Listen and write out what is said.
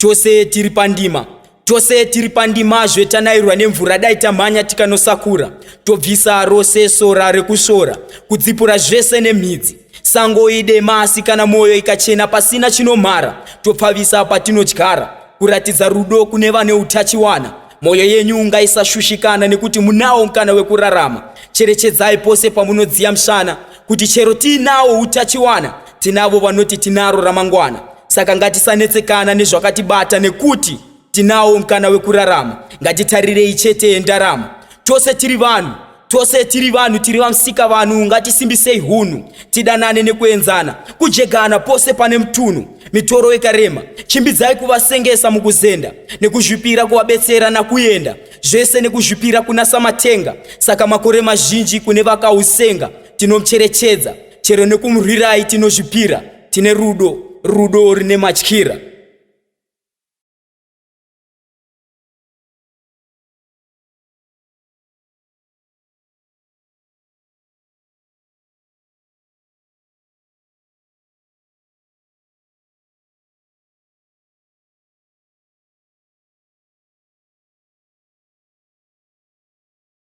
Tose tiri pandima zvetanairwa nemvura dai tamhanya tikanosakura, tobvisa rose sora rekusvora, kudzipura zvese nemhidzi. Sango idema asi kana mwoyo ikachena pasina chinomhara, topfavisa patinodyara, kuratidza rudo kune vane utachiwana. Mwoyo yenyu ngaisashushikana nekuti munawo mukana wekurarama. Cherechedzai pose pamunodziya mshana, kuti chero tinawo utachiwana, tinavo vanoti tinaro ramangwana. Saka ngatisanetsekana nezvakatibata nekuti tinawo mukana wekurarama. Ngatitarirei chete ndaramo. Tose tiri vanhu, tiri vamusika vanhu, ngatisimbisei hunhu, tidanane nekuenzana, kujegana pose pane mutunhu. Mitoro ikarema, chimbidzai kuvasengesa mukuzenda, nekuzvipira kuvabetsera nakuenda, zvese nekuzvipira kunasa matenga. Saka makore mazhinji kune vakausenga, tinomucherechedza, chero nekumurwirai tinozvipira, tine rudo rine matyira.